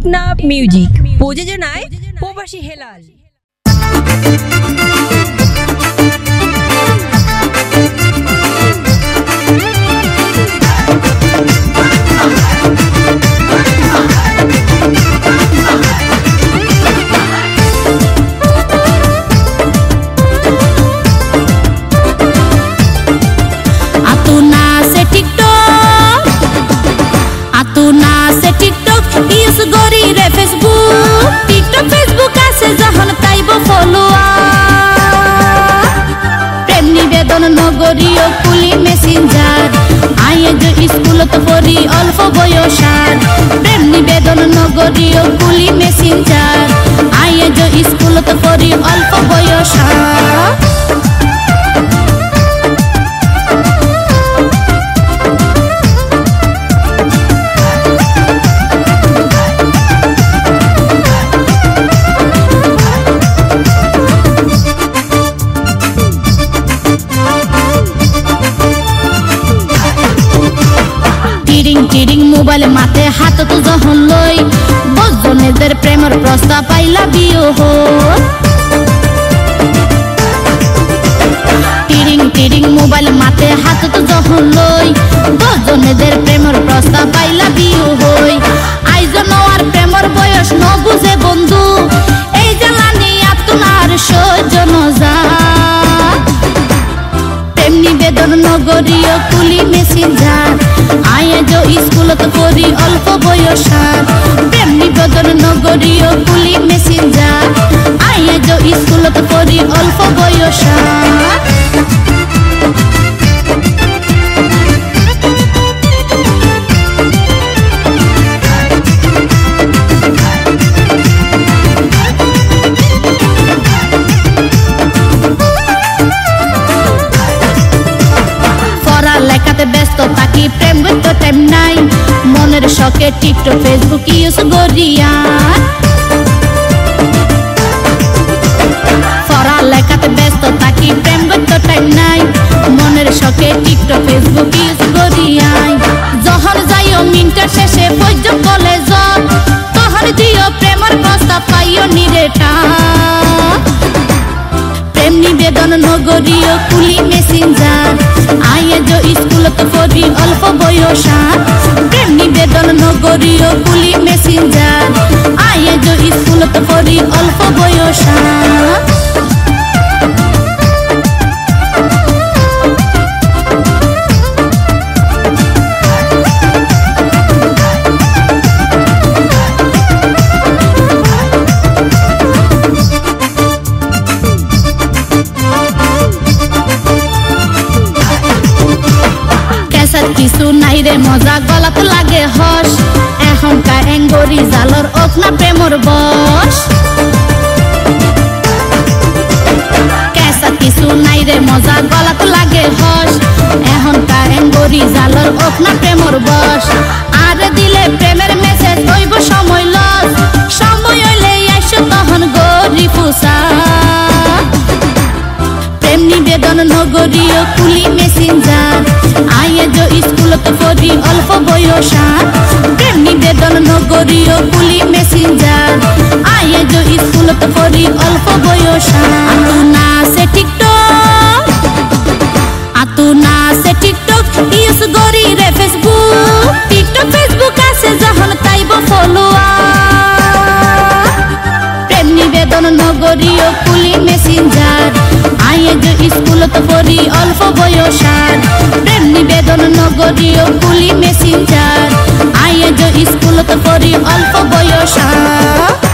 Teknaf music প্রযোজনায় প্রবাসী হেলাল। নগরীয় কুলি মেসেঞ্জার আয়ে যে স্কুলত পড়ি অল্প বয়সার প্রেম নিবেদন নগরীয় কুলি মেসেঞ্জার আয়ে যে স্কুলত পড়ি অল্প বয়সার টিরিং মোবাইল মাতে হাত তো যখন লই বজনেদের প্রেমের প্রস্তাব পাইলা বিয়ে হো টিরিং মোবাইল মাতে হাত তো যখন লই বজনেদের প্রেমের প্রস্তাব পাইলা বিয়ে হই আইজন আর প্রেমের বয়স ন বুঝে বন্ধু এই জ্বালানি আপনার সহ্য নজা প্রেম নিবেদন নগরীয় কুলি মেসেঞ্জার আয়ে যে স্কুলত পড়ি অল্প বয়সার প্রেম নিবেদন নগরীয় কুলি মেসেঞ্জার আয়ে যে স্কুলত পড়ি অল্প বয়সার ব্যস্ত থাকি প্রেম করতে টাইম নাই মনের শখে টিকটক ফেসবুক ইউজ করিয়া পড়ালেখাতে ব্যস্ত থাকি প্রেম করতে টাইম নাই মনের শখে টিকটক ফেসবুক ইউজ করিয়া যখন যাইও মিনিটের শেষে পর্যন্ত কলেজ তখন দিও প্রেমের প্রস্তাব পাইও নিরেটা প্রেম নিবেদন নগরীয় কুলি মেসেঞ্জার আয়ে যে স্কুলত পড়ি অল্প বয়সার প্রেম নিবেদন নগরীয় কুলি মেসেঞ্জার আয়ে যে স্কুলত পড়ি অল্প বয়সার কিছু নাই রে মজা গলাত লাগে হস এখনকার এঙ্গরি জালর ওখনা প্রেমর বস কেসা কিছু নাই রে মজা গলাত লাগে হস এখনকার এঙ্গরি জালর ওখনা প্রেমর বস আর দিলে প্রেমের মেসেজ হইব সময় লস সময় হইলে আইসো তখন গরি ফুসা প্রেম নিবেদন নগরীয় কুলি মেসেঞ্জার আয়ে যে স্কুলত পড়ি অল্প বয়সার প্রেম নিবেদন নগরীয় কুলি মেসেঞ্জার আয়ে যে স্কুলত পড়ি অল্প বয়সার আতু না সে টিকটক ইউজ করি রে ফেসবুক টিকটক ফেসবুক আছে যখন তাইব ফলোয়ার প্রেম নিবেদন নগরীয় কুলি মেসেঞ্জার আয়ে যে স্কুলত পড়ি অল্প বয়সার প্রেম নিবেদন নগরীয় কুলি মেসেঞ্জার আয়ে যে স্কুলত পড়ি অল্প বয়সার।